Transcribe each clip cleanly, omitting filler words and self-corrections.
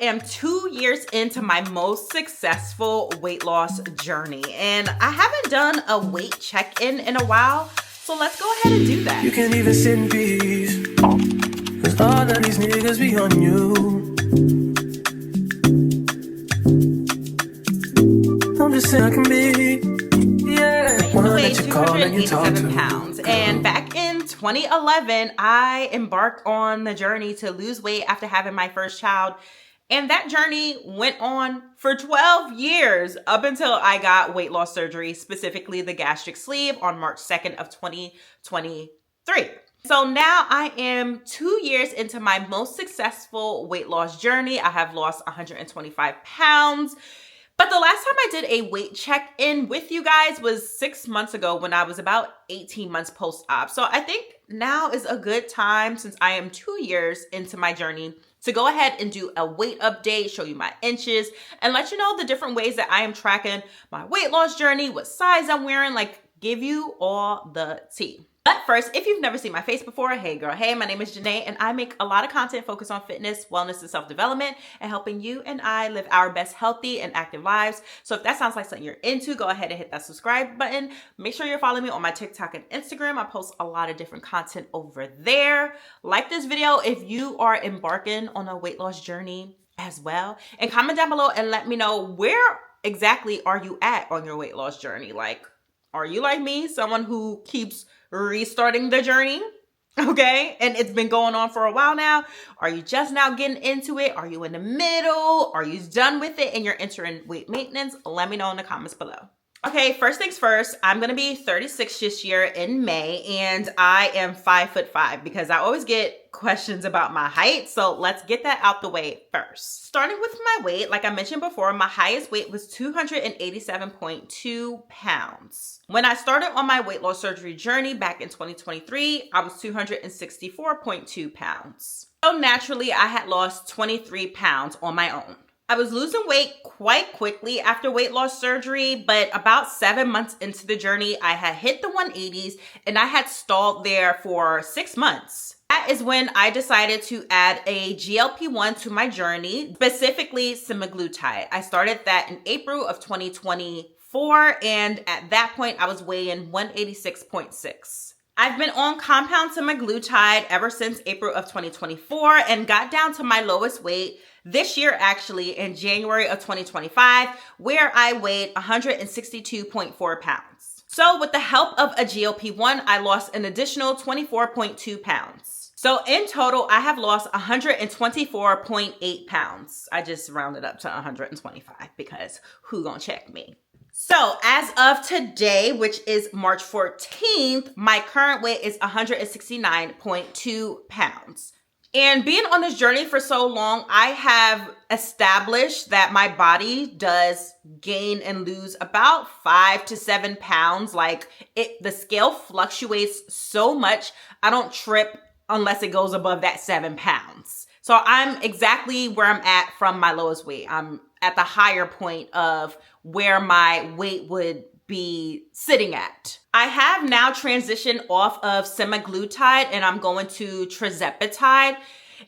am 2 years into my most successful weight loss journey, and I haven't done a weight check-in in a while, so let's go ahead and do that. You can't even sit in peace, 'cause all of these niggas be on you. I'm just saying I can be, yeah, one weigh that you call and you talk 287 to. pounds, and back in 2011, I embarked on the journey to lose weight after having my first child. And that journey went on for 12 years up until I got weight loss surgery, specifically the gastric sleeve on March 2nd of 2023. So now I am 2 years into my most successful weight loss journey. I have lost 125 pounds. But the last time I did a weight check-in with you guys was 6 months ago when I was about 18 months post-op. So I think now is a good time, since I am 2 years into my journey, to go ahead and do a weight update, show you my inches, and let you know the different ways that I am tracking my weight loss journey, what size I'm wearing, like give you all the tea. But first, if you've never seen my face before, hey girl, hey, my name is Janae, and I make a lot of content focused on fitness, wellness, and self-development, and helping you and I live our best healthy and active lives. So if that sounds like something you're into, go ahead and hit that subscribe button. Make sure you're following me on my TikTok and Instagram. I post a lot of different content over there. Like this video if you are embarking on a weight loss journey as well. And comment down below and let me know, where exactly are you at on your weight loss journey? Like, are you like me, someone who keeps restarting the journey? Okay, and it's been going on for a while now. Are you just now getting into it? Are you in the middle? Are you done with it and you're entering weight maintenance? Let me know in the comments below. Okay, first things first, I'm gonna be 36 this year in May, and I am 5'5", because I always get questions about my height. So let's get that out the way first. Starting with my weight, like I mentioned before, my highest weight was 287.2 pounds. When I started on my weight loss surgery journey back in 2023, I was 264.2 pounds. So naturally, I had lost 23 pounds on my own. I was losing weight quite quickly after weight loss surgery, but about 7 months into the journey, I had hit the 180s and I had stalled there for 6 months. That is when I decided to add a GLP-1 to my journey, specifically semaglutide. I started that in April of 2024, and at that point, I was weighing 186.6. I've been on compound semaglutide ever since April of 2024 and got down to my lowest weight this year, actually, in January of 2025, where I weighed 162.4 pounds. So with the help of a GLP-1, I lost an additional 24.2 pounds. So in total, I have lost 124.8 pounds. I just rounded up to 125 because who gonna check me? So as of today, which is March 14th, my current weight is 169.2 pounds. And being on this journey for so long, I have established that my body does gain and lose about 5 to 7 pounds. Like the scale fluctuates so much, I don't trip unless it goes above that 7 pounds. So I'm exactly where I'm at from my lowest weight. I'm at the higher point of where my weight would be sitting at. I have now transitioned off of semaglutide and I'm going to tirzepatide,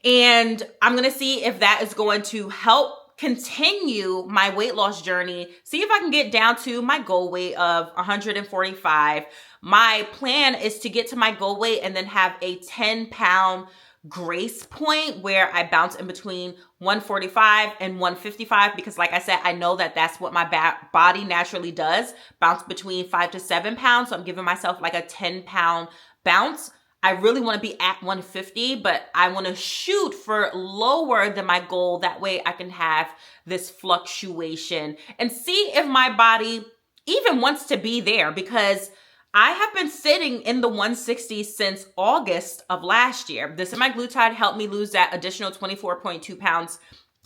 and I'm going to see if that is going to help continue my weight loss journey, see if I can get down to my goal weight of 145. My plan is to get to my goal weight and then have a 10-pound grace point where I bounce in between 145 and 155, because like I said, I know that that's what my body naturally does, bounce between 5 to 7 pounds. So I'm giving myself like a 10-pound bounce. I really want to be at 150, but I want to shoot for lower than my goal. That way I can have this fluctuation and see if my body even wants to be there, because I have been sitting in the 160s since August of last year. The semaglutide helped me lose that additional 24.2 pounds,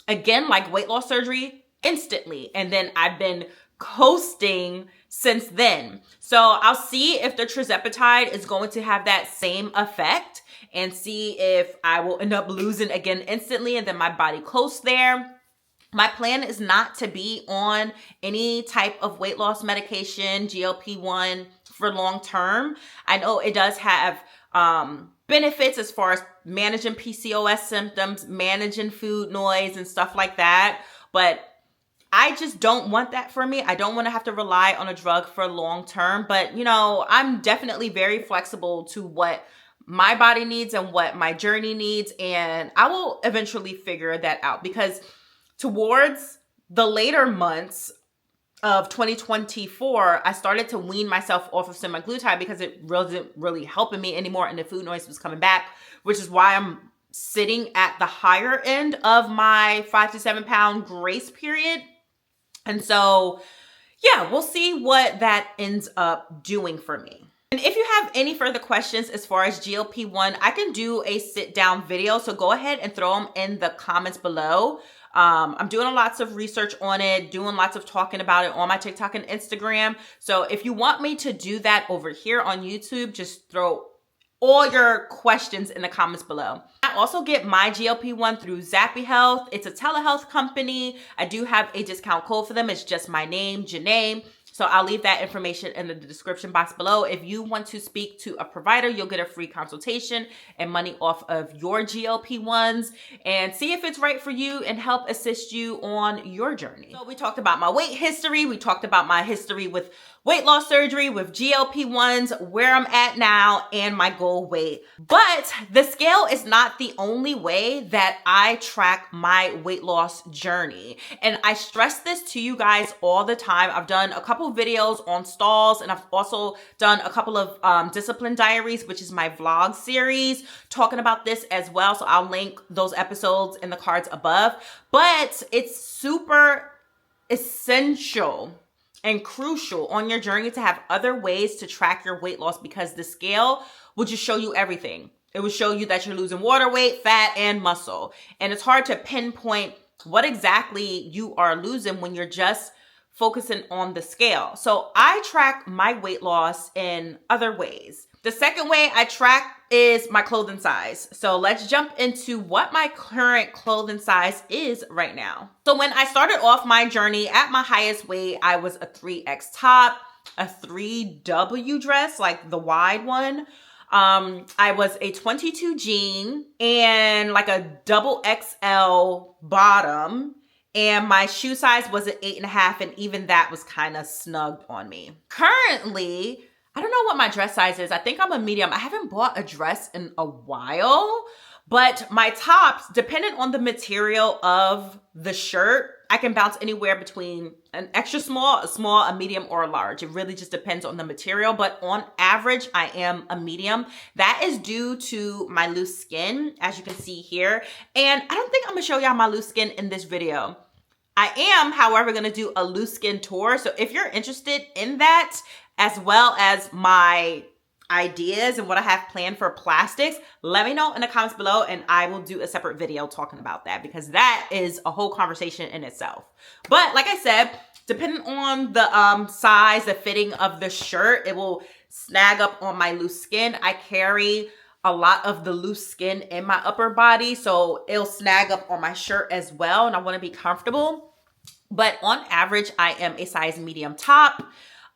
again, like weight loss surgery, instantly. And then I've been coasting since then. So I'll see if the tirzepatide is going to have that same effect and see if I will end up losing again instantly and then my body coasts there. My plan is not to be on any type of weight loss medication, GLP-1, for long term. I know it does have benefits as far as managing PCOS symptoms, managing food noise and stuff like that. But I just don't want that for me. I don't want to have to rely on a drug for long term. But, you know, I'm definitely very flexible to what my body needs and what my journey needs. And I will eventually figure that out, because towards the later months of 2024, I started to wean myself off of semaglutide because it wasn't really helping me anymore and the food noise was coming back, which is why I'm sitting at the higher end of my 5 to 7 pound grace period. And so, yeah, we'll see what that ends up doing for me. And if you have any further questions as far as GLP-1, I can do a sit down video. So go ahead and throw them in the comments below. I'm doing lots of research on it, doing lots of talking about it on my TikTok and Instagram. So if you want me to do that over here on YouTube, just throw all your questions in the comments below. I also get my GLP-1 through Zappy Health. It's a telehealth company. I do have a discount code for them. It's just my name, Janae. So I'll leave that information in the description box below. If you want to speak to a provider, you'll get a free consultation and money off of your GLP-1s, and see if it's right for you and help assist you on your journey. So we talked about my weight history. We talked about my history with weight loss surgery, with GLP-1s, where I'm at now, and my goal weight. But the scale is not the only way that I track my weight loss journey. And I stress this to you guys all the time. I've done a couple videos on stalls, and I've also done a couple of discipline diaries, which is my vlog series, talking about this as well. So I'll link those episodes in the cards above. But it's super essential and crucial on your journey to have other ways to track your weight loss, because the scale will just show you everything. It will show you that you're losing water, weight, fat, and muscle. And it's hard to pinpoint what exactly you are losing when you're just focusing on the scale. So I track my weight loss in other ways. The second way I track is my clothing size. So let's jump into what my current clothing size is right now. So when I started off my journey at my highest weight, I was a 3X top, a 3W dress, like the wide one. I was a 22 jean and like a double XL bottom. And my shoe size was an 8.5, and even that was kind of snug on me. Currently, I don't know what my dress size is. I think I'm a medium. I haven't bought a dress in a while, but my tops, depending on the material of the shirt, I can bounce anywhere between an extra small, a small, a medium, or a large. It really just depends on the material, but on average, I am a medium. That is due to my loose skin, as you can see here. And I don't think I'm gonna show y'all my loose skin in this video. I am, however, gonna do a loose skin tour. So if you're interested in that, as well as my ideas and what I have planned for plastics, let me know in the comments below, and I will do a separate video talking about that, because that is a whole conversation in itself. But like I said, depending on the size, the fitting of the shirt, it will snag up on my loose skin. I carry a lot of the loose skin in my upper body, so it'll snag up on my shirt as well, and I want to be comfortable. But on average, I am a size medium top.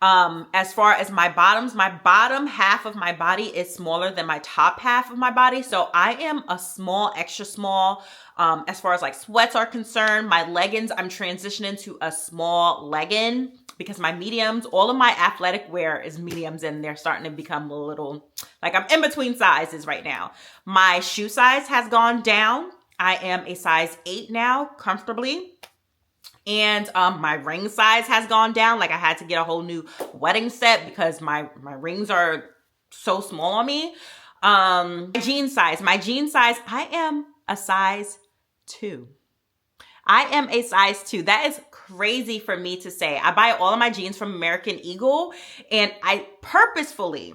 As far as my bottom half of my body is smaller than my top half of my body. So I am a small, extra small. As far as like sweats are concerned, my leggings, I'm transitioning to a small legging, because my mediums, all of my athletic wear is mediums, and they're starting to become a little, like I'm in between sizes right now. My shoe size has gone down. I am a size 8 now, comfortably. And my ring size has gone down. Like I had to get a whole new wedding set because my rings are so small on me. My jean size, I am a size 2. I am a size 2. That is crazy for me to say. I buy all of my jeans from American Eagle, and I purposefully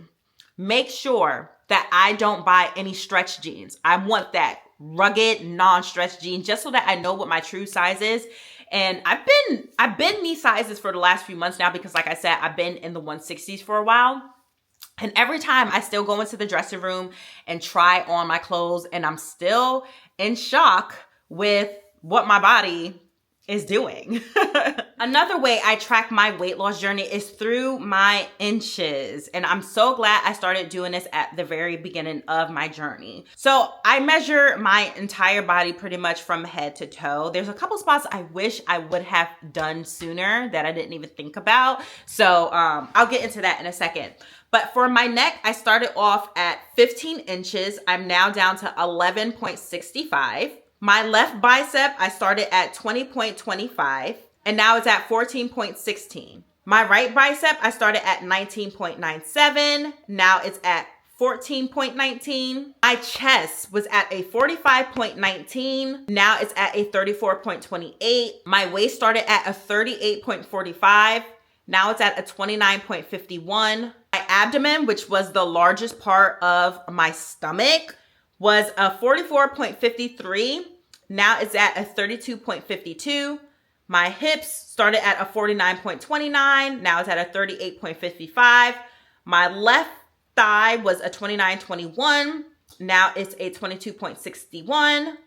make sure that I don't buy any stretch jeans. I want that rugged, non-stretch jean, just so that I know what my true size is. And I've been these sizes for the last few months now, because like I said, I've been in the 160s for a while. And every time I still go into the dressing room and try on my clothes, and I'm still in shock with what my body is doing. Another way I track my weight loss journey is through my inches. And I'm so glad I started doing this at the very beginning of my journey. So I measure my entire body pretty much from head to toe. There's a couple spots I wish I would have done sooner that I didn't even think about. So I'll get into that in a second. But for my neck, I started off at 15 inches. I'm now down to 11.65. My left bicep, I started at 20.25, and now it's at 14.16. My right bicep, I started at 19.97. Now it's at 14.19. My chest was at a 45.19. Now it's at a 34.28. My waist started at a 38.45. Now it's at a 29.51. My abdomen, which was the largest part of my stomach, was a 44.53. Now it's at a 32.52. My hips started at a 49.29. Now it's at a 38.55. My left thigh was a 29.21. Now it's a 22.61.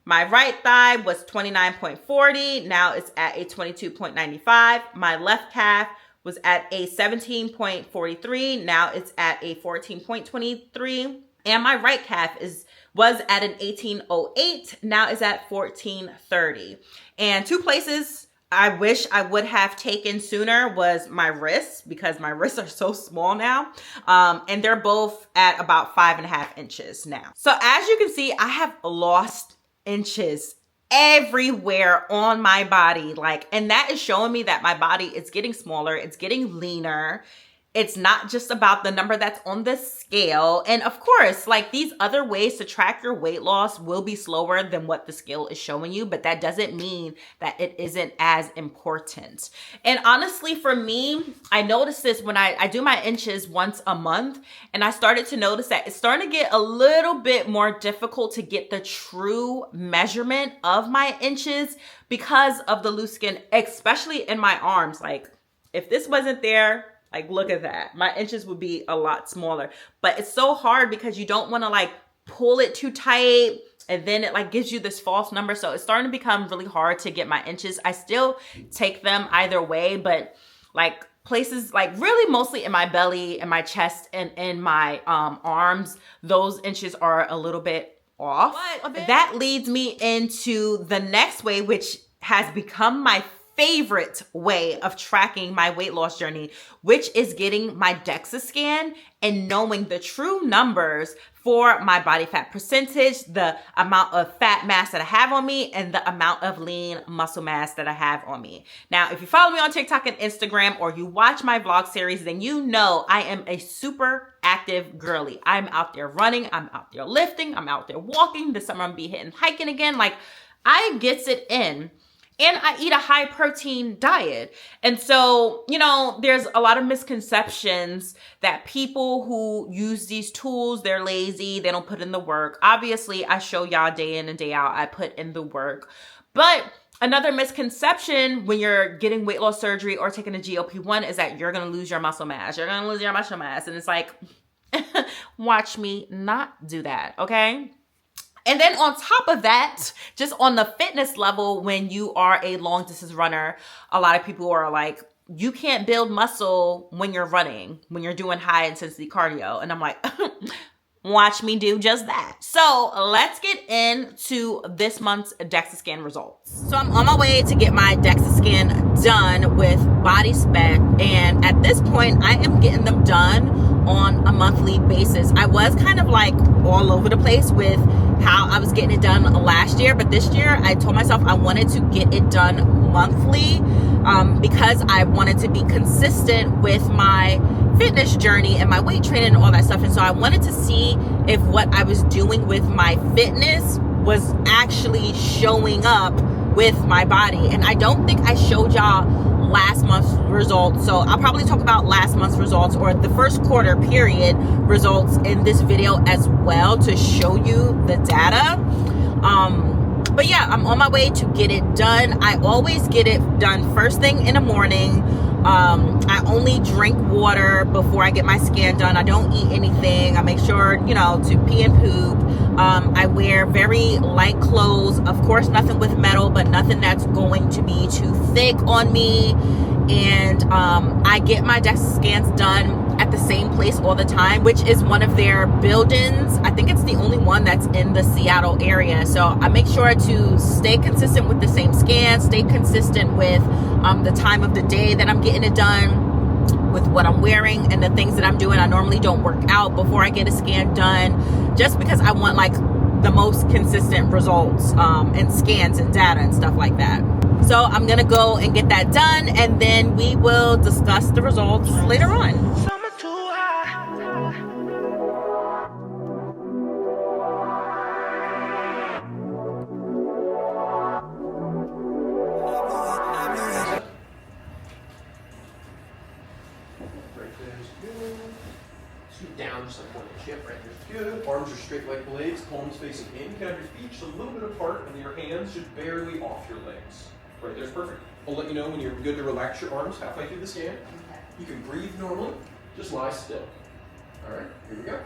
My right thigh was 29.40. Now it's at a 22.95. My left calf was at a 17.43. Now it's at a 14.23. And my right calf was at an 18.08. Now is at 14.30. And two places I wish I would have taken sooner was my wrists, because my wrists are so small now. And they're both at about 5.5 inches now. So as you can see, I have lost inches everywhere on my body. And that is showing me that my body is getting smaller. It's getting leaner. It's not just about the number that's on the scale. And of course, these other ways to track your weight loss will be slower than what the scale is showing you, but that doesn't mean that it isn't as important. And honestly, for me, I noticed this when I do my inches once a month, and I started to notice that it's starting to get a little bit more difficult to get the true measurement of my inches because of the loose skin, especially in my arms. If this wasn't there, look at that. My inches would be a lot smaller. But it's so hard because you don't want to pull it too tight, and then it gives you this false number. So it's starting to become really hard to get my inches. I still take them either way, but places really mostly in my belly and my chest and in my arms, those inches are a little bit off. That leads me into the next way, which has become my favorite way of tracking my weight loss journey, which is getting my Dexa Scan and knowing the true numbers for my body fat percentage, the amount of fat mass that I have on me, and the amount of lean muscle mass that I have on me. Now, if you follow me on TikTok and Instagram, or you watch my vlog series, then you know I am a super active girly. I'm out there running, I'm out there lifting, I'm out there walking. This summer I'm gonna be hitting hiking again. I gets it in. And I eat a high protein diet. And so, there's a lot of misconceptions that people who use these tools, they're lazy, they don't put in the work. Obviously, I show y'all day in and day out, I put in the work. But another misconception when you're getting weight loss surgery or taking a GLP-1 is that you're going to lose your muscle mass. You're going to lose your muscle mass. And it's watch me not do that, okay? And then on top of that, just on the fitness level, when you are a long distance runner, a lot of people are you can't build muscle when you're running, when you're doing high intensity cardio. And I'm watch me do just that. So let's get into this month's Dexa Scan results. So I'm on my way to get my Dexa Scan done with Body Spec. And at this point, I am getting them done on a monthly basis. I was kind of all over the place with how I was getting it done last year, but this year I told myself I wanted to get it done monthly because I wanted to be consistent with my fitness journey and my weight training and all that stuff. And so I wanted to see if what I was doing with my fitness was actually showing up with my body. And I don't think I showed y'all last month's results. So I'll probably talk about last month's results or the first quarter period results in this video as well to show you the data. But yeah, I'm on my way to get it done. I always get it done first thing in the morning I only drink water before I get my scan done. I don't eat anything. I make sure, to pee and poop. I wear very light clothes. Of course, nothing with metal, but nothing that's going to be too thick on me. And I get my Dexa scans done at the same place all the time, which is one of their buildings. I think it's the only one that's in the Seattle area. So I make sure to stay consistent with the same scan, stay consistent with the time of the day that I'm getting it done, with what I'm wearing and the things that I'm doing. I normally don't work out before I get a scan done, just because I want like the most consistent results and scans and data and stuff like that. So I'm gonna go and get that done, and then we will discuss the results later on. Down just like one inch. Yep, right there's good. Arms are straight like blades, palms facing in. You can have your feet just a little bit apart and your hands just barely off your legs. Right there's perfect. I'll let you know when you're good to relax your arms halfway through the scan. Okay. You can breathe normally, just lie still. All right, here we go.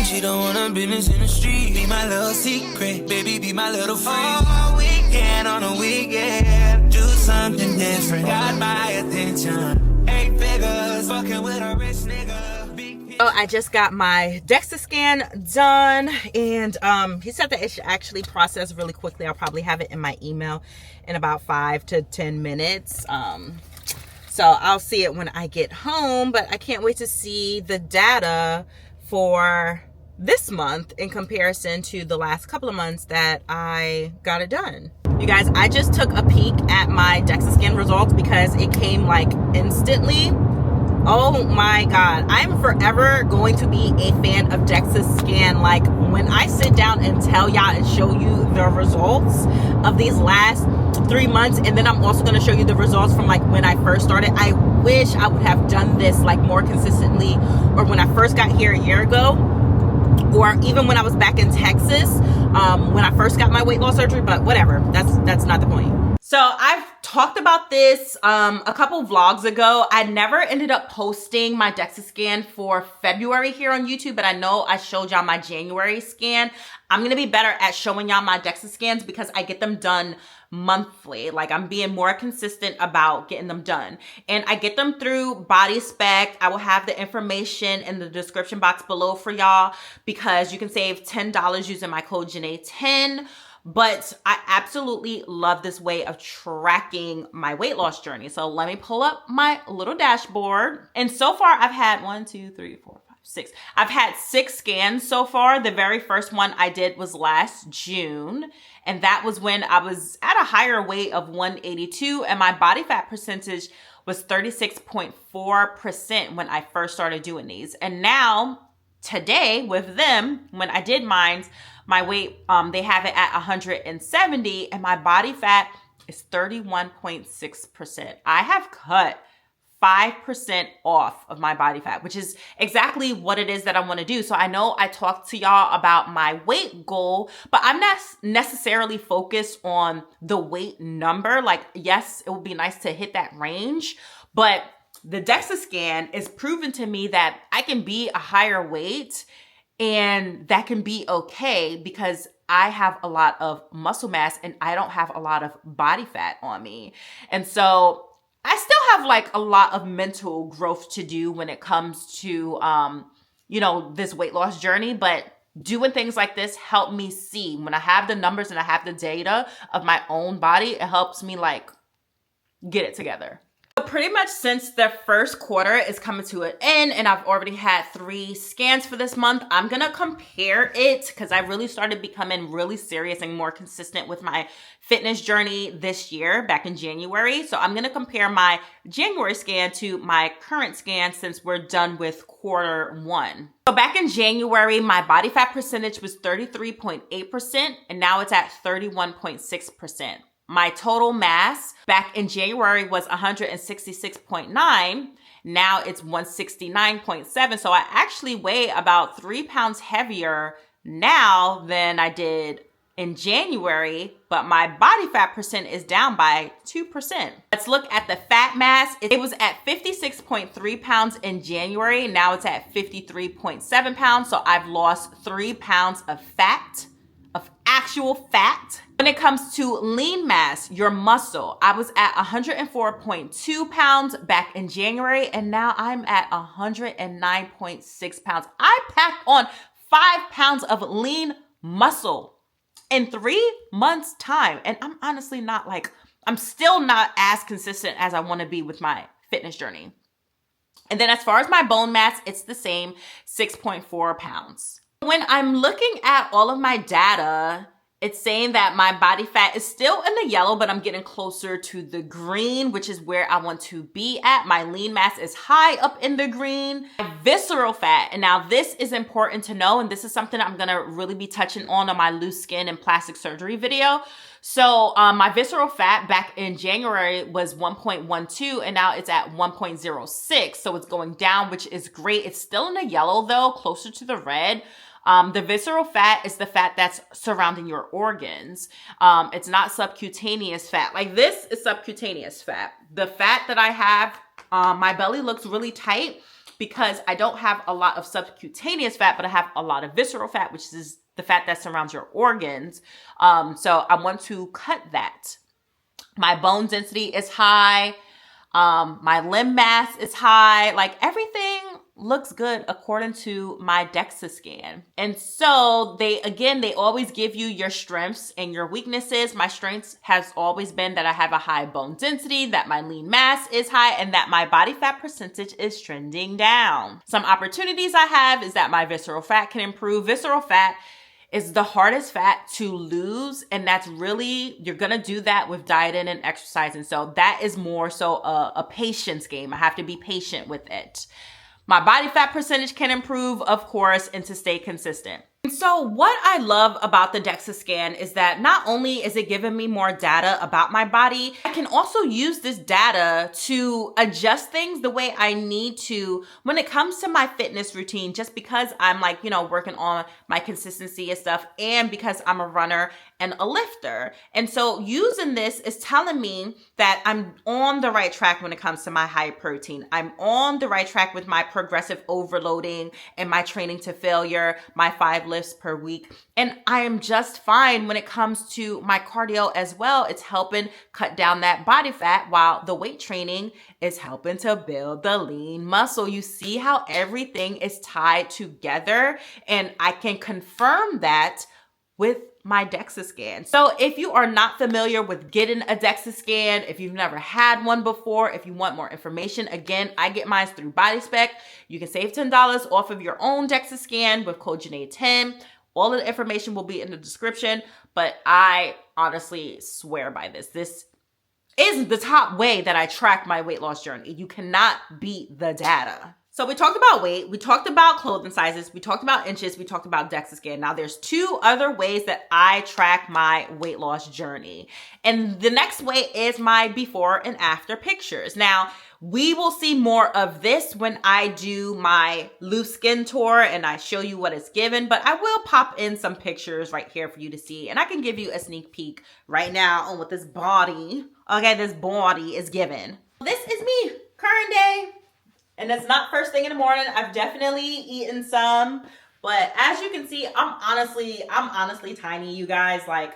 She don't want her business in the street. Be my little secret, baby, be my little freak. All weekend on a weekend, do something different. Got my attention. 8 figures, fucking with a rich nigga. Oh, I just got my Dexa scan done, and he said that it should actually process really quickly. I'll probably have it in my email in about 5 to 10 minutes. So I'll see it when I get home, but I can't wait to see the data for this month in comparison to the last couple of months that I got it done. You guys, I just took a peek at my Dexa scan results because it came like instantly. Oh my God, I'm forever going to be a fan of Dexa scan. Like when I sit down and tell y'all and show you the results of these last 3 months, and then I'm also going to show you the results from like when I first started. I wish I would have done this like more consistently, or when I first got here a year ago, or even when I was back in Texas, when I first got my weight loss surgery, but whatever, that's not the point. So I've talked about this a couple vlogs ago. I never ended up posting my Dexa scan for February here on YouTube, but I know I showed y'all my January scan. I'm gonna be better at showing y'all my Dexa scans because I get them done monthly. Like I'm being more consistent about getting them done. And I get them through Body Spec. I will have the information in the description box below for y'all because you can save $10 using my code Janae10. But I absolutely love this way of tracking my weight loss journey. So let me pull up my little dashboard. And so far I've had 1, 2, 3, 4, 5, 6. I've had 6 scans so far. The very first one I did was last June. And that was when I was at a higher weight of 182 and my body fat percentage was 36.4% when I first started doing these. And now today with them, when I did mine, my weight, they have it at 170 and my body fat is 31.6%. I have cut 5% off of my body fat, which is exactly what it is that I want to do. So I know I talked to y'all about my weight goal, but I'm not necessarily focused on the weight number. Like, yes, it would be nice to hit that range, but the Dexa scan is proven to me that I can be a higher weight and that can be okay because I have a lot of muscle mass and I don't have a lot of body fat on me. And so I still have like a lot of mental growth to do when it comes to, this weight loss journey, but doing things like this help me see when I have the numbers and I have the data of my own body, it helps me like get it together. pretty much since the first quarter is coming to an end and I've already had 3 scans for this month, I'm gonna compare it because I really started becoming really serious and more consistent with my fitness journey this year, back in January. So I'm gonna compare my January scan to my current scan since we're done with quarter 1. So back in January, my body fat percentage was 33.8% and now it's at 31.6%. My total mass back in January was 166.9. Now it's 169.7. So I actually weigh about 3 pounds heavier now than I did in January, but my body fat percent is down by 2%. Let's look at the fat mass. It was at 56.3 pounds in January. Now it's at 53.7 pounds. So I've lost 3 pounds of fat, of actual fat. When it comes to lean mass, your muscle, I was at 104.2 pounds back in January, and now I'm at 109.6 pounds. I packed on 5 pounds of lean muscle in 3 months' time. And I'm honestly not I'm still not as consistent as I want to be with my fitness journey. And then as far as my bone mass, it's the same, 6.4 pounds. When I'm looking at all of my data, it's saying that my body fat is still in the yellow, but I'm getting closer to the green, which is where I want to be at. My lean mass is high up in the green. My visceral fat, and now this is important to know, and this is something I'm gonna really be touching on my loose skin and plastic surgery video. So my visceral fat back in January was 1.12 and now it's at 1.06. So it's going down, which is great. It's still in the yellow though, closer to the red. The visceral fat is the fat that's surrounding your organs. It's not subcutaneous fat. Like this is subcutaneous fat. The fat that I have, my belly looks really tight because I don't have a lot of subcutaneous fat, but I have a lot of visceral fat, which is the fat that surrounds your organs. So I want to cut that. My bone density is high. My limb mass is high. Like everything looks good according to my Dexa scan. And so they always give you your strengths and your weaknesses. My strengths has always been that I have a high bone density, that my lean mass is high, and that my body fat percentage is trending down. Some opportunities I have is that my visceral fat can improve. Visceral fat is the hardest fat to lose, and that's really, you're gonna do that with dieting and exercising. So that is more so a patience game. I have to be patient with it. My body fat percentage can improve, of course, and to stay consistent. And so what I love about the Dexa scan is that not only is it giving me more data about my body, I can also use this data to adjust things the way I need to when it comes to my fitness routine, just because I'm working on my consistency and stuff, and because I'm a runner and a lifter. And so using this is telling me that I'm on the right track when it comes to my high protein. I'm on the right track with my progressive overloading and my training to failure, my 5 lifts per week. And I am just fine when it comes to my cardio as well. It's helping cut down that body fat while the weight training is helping to build the lean muscle. You see how everything is tied together, and I can confirm that with my Dexa scan. So if you are not familiar with getting a Dexa scan, if you've never had one before, if you want more information, again, I get mine through BodySpec. You can save $10 off of your own Dexa scan with code Janae10. All of the information will be in the description, but I honestly swear by this. This is the top way that I track my weight loss journey. You cannot beat the data. So we talked about weight, we talked about clothing sizes, we talked about inches, we talked about Dexa scan. Now there's 2 other ways that I track my weight loss journey. And the next way is my before and after pictures. Now, we will see more of this when I do my loose skin tour and I show you what it's given, but I will pop in some pictures right here for you to see. And I can give you a sneak peek right now on what this body is given. This is me, current day. And it's not first thing in the morning. I've definitely eaten some, but as you can see, I'm honestly tiny, you guys. I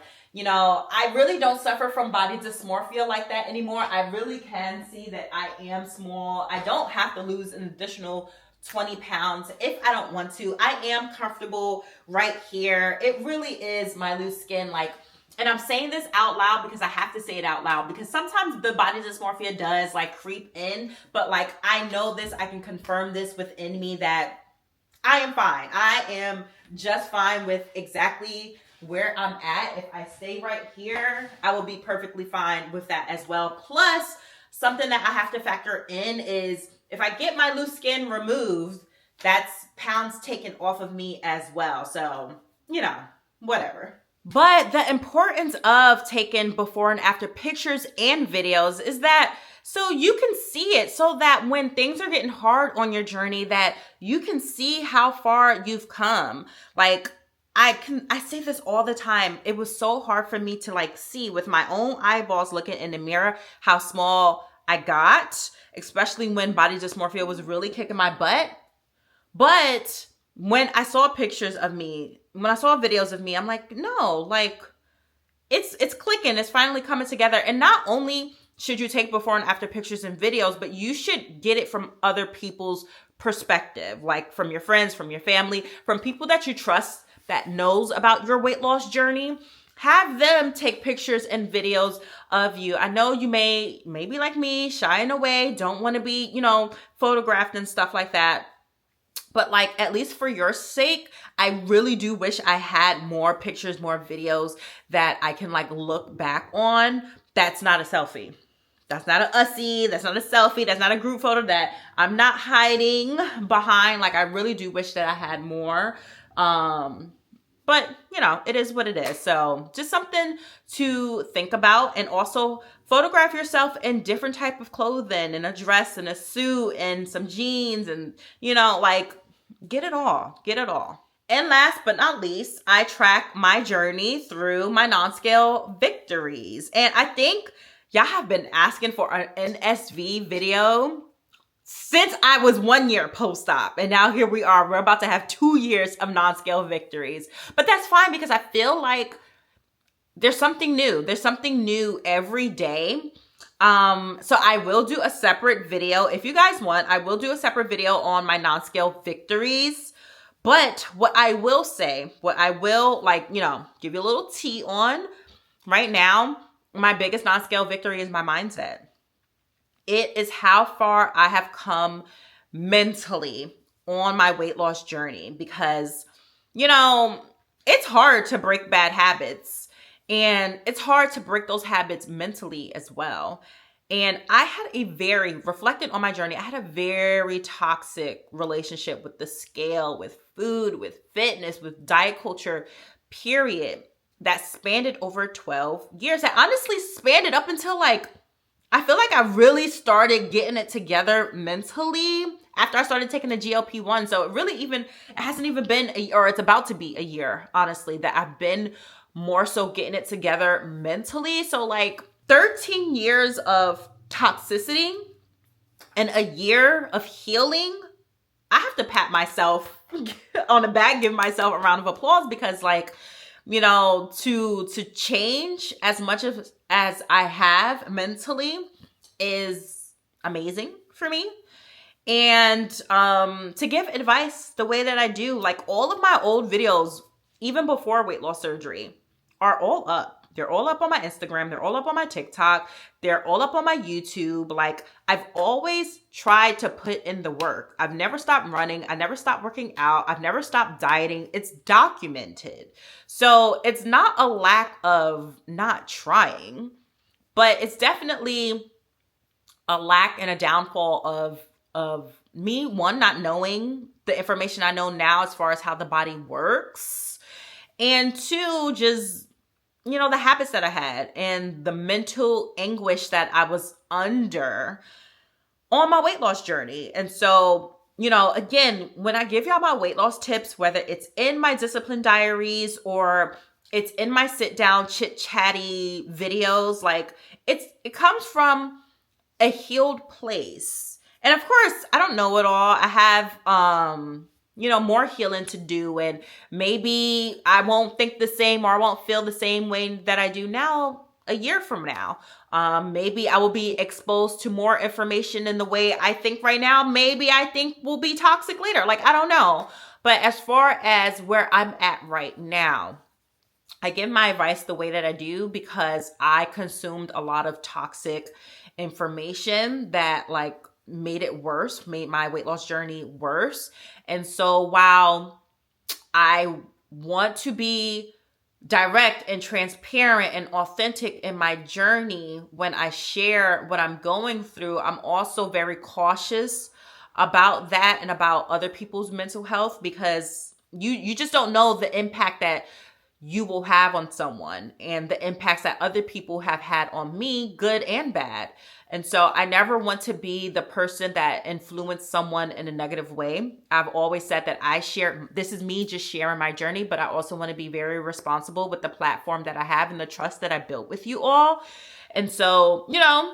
really don't suffer from body dysmorphia like that anymore. I really can see that I am small. I don't have to lose an additional 20 pounds if I don't want to. I am comfortable right here. It really is my loose skin. And I'm saying this out loud because I have to say it out loud, because sometimes the body dysmorphia does like creep in, but like I know this, I can confirm this within me that I am fine. I am just fine with exactly where I'm at. If I stay right here, I will be perfectly fine with that as well. Plus, something that I have to factor in is if I get my loose skin removed, that's pounds taken off of me as well. So, you know, whatever. But the importance of taking before and after pictures and videos is that so you can see it, so that when things are getting hard on your journey, that you can see how far you've come. Like I say this all the time. It was so hard for me to like see with my own eyeballs looking in the mirror how small I got, especially when body dysmorphia was really kicking my butt. But when I saw pictures of me, when I saw videos of me, I'm like, no, like it's clicking. It's finally coming together. And not only should you take before and after pictures and videos, but you should get it from other people's perspective, like from your friends, from your family, from people that you trust that knows about your weight loss journey. Have them take pictures and videos of you. I know you may be like me, shying away, don't want to be, you know, photographed and stuff like that. But like, at least for your sake, I really do wish I had more pictures, more videos that I can like look back on. That's not a selfie. That's not a ussy. That's not a selfie. That's not a group photo that I'm not hiding behind. Like, I really do wish that I had more. But you know, it is what it is. So just something to think about. And also photograph yourself in different type of clothing, in a dress and a suit and some jeans, and you know, like get it all. And last but not least, I track my journey through my NonScale Victories. And I think y'all have been asking for an NSV video since I was 1 year post-op. And now here we are. We're about to have 2 years of NonScale Victories. But that's fine, because I feel like there's something new. There's something new every day. So I will do a separate video. If you guys want, I will do a separate video on my NonScale Victories. But what I will say, what I will like, you know, give you a little tea on right now, my biggest NonScale victory is my mindset. It is how far I have come mentally on my weight loss journey, because, you know, it's hard to break bad habits, and it's hard to break those habits mentally as well. And I had reflecting on my journey, I had a very toxic relationship with the scale, with food, with fitness, with diet culture, period, that spanned over 12 years. I honestly spanned it up until like, I feel like I really started getting it together mentally after I started taking the GLP-1. So it hasn't even been it's about to be a year, honestly, that I've been more so getting it together mentally. So like 13 years of toxicity and a year of healing, I have to pat myself on the back, give myself a round of applause, because like, you know, to change as much as I have mentally is amazing for me. And to give advice the way that I do, like all of my old videos, even before weight loss surgery, are all up. They're all up on my Instagram. They're all up on my TikTok. They're all up on my YouTube. Like, I've always tried to put in the work. I've never stopped running. I never stopped working out. I've never stopped dieting. It's documented. So it's not a lack of not trying, but it's definitely a lack and a downfall of me, one, not knowing the information I know now as far as how the body works, and two, just, you know, the habits that I had and the mental anguish that I was under on my weight loss journey. And so, you know, again, when I give y'all my weight loss tips, whether it's in my discipline diaries or it's in my sit down chit chatty videos, like it comes from a healed place. And of course, I don't know it all. I have, you know, more healing to do, and maybe I won't think the same, or I won't feel the same way that I do now a year from now. Maybe I will be exposed to more information in the way I think right now. Maybe I think will be toxic later. Like, I don't know. But as far as where I'm at right now, I give my advice the way that I do because I consumed a lot of toxic information that like made it worse, made my weight loss journey worse. And so while I want to be direct and transparent and authentic in my journey when I share what I'm going through, I'm also very cautious about that and about other people's mental health, because you just don't know the impact that you will have on someone and the impacts that other people have had on me, good and bad. And so I never want to be the person that influenced someone in a negative way. I've always said that this is me just sharing my journey, but I also want to be very responsible with the platform that I have and the trust that I built with you all. And so, you know,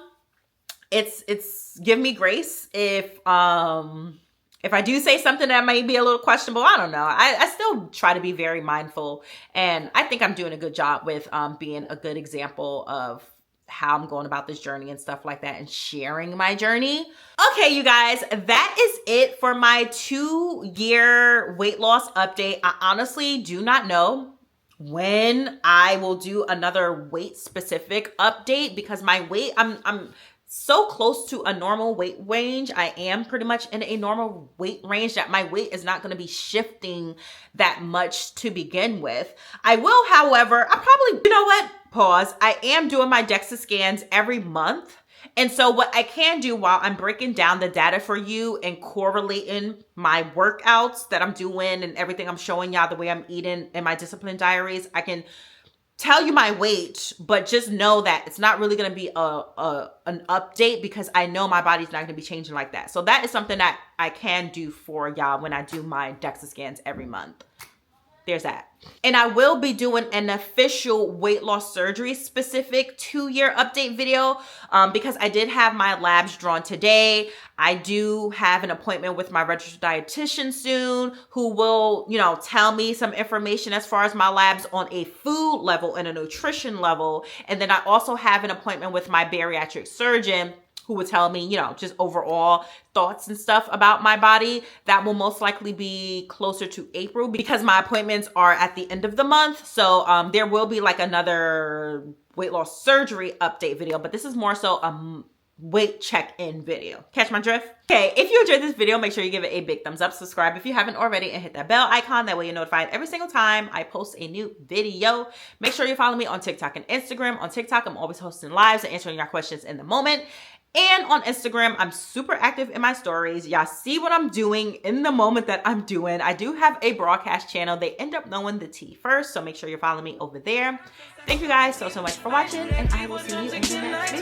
it's give me grace if I do say something that might be a little questionable. I don't know. I still try to be very mindful, and I think I'm doing a good job with being a good example of how I'm going about this journey and stuff like that and sharing my journey. Okay, you guys, that is it for my 2-year weight loss update. I honestly do not know when I will do another weight specific update because my weight, I'm so close to a normal weight range. I am pretty much in a normal weight range that my weight is not going to be shifting that much to begin with. I will, however, you know what? Pause. I am doing my Dexa scans every month. And so what I can do while I'm breaking down the data for you and correlating my workouts that I'm doing and everything I'm showing y'all, the way I'm eating in my discipline diaries, I can tell you my weight, but just know that it's not really going to be an update because I know my body's not going to be changing like that. So that is something that I can do for y'all when I do my Dexa scans every month. There's that. And I will be doing an official weight loss surgery specific 2-year update video because I did have my labs drawn today. I do have an appointment with my registered dietitian soon who will, you know, tell me some information as far as my labs on a food level and a nutrition level. And then I also have an appointment with my bariatric surgeon who would tell me, you know, just overall thoughts and stuff about my body. That will most likely be closer to April because my appointments are at the end of the month. So there will be like another weight loss surgery update video, but this is more so a weight check-in video. Catch my drift? Okay, if you enjoyed this video, make sure you give it a big thumbs up, subscribe if you haven't already, and hit that bell icon. That way you're notified every single time I post a new video. Make sure you follow me on TikTok and Instagram. On TikTok, I'm always hosting lives and answering your questions in the moment. And on Instagram, I'm super active in my stories. Y'all see what I'm doing in the moment that I'm doing. I do have a broadcast channel. They end up knowing the tea first, so make sure you're following me over there. Thank you guys so much for watching, and I will see you in the next video.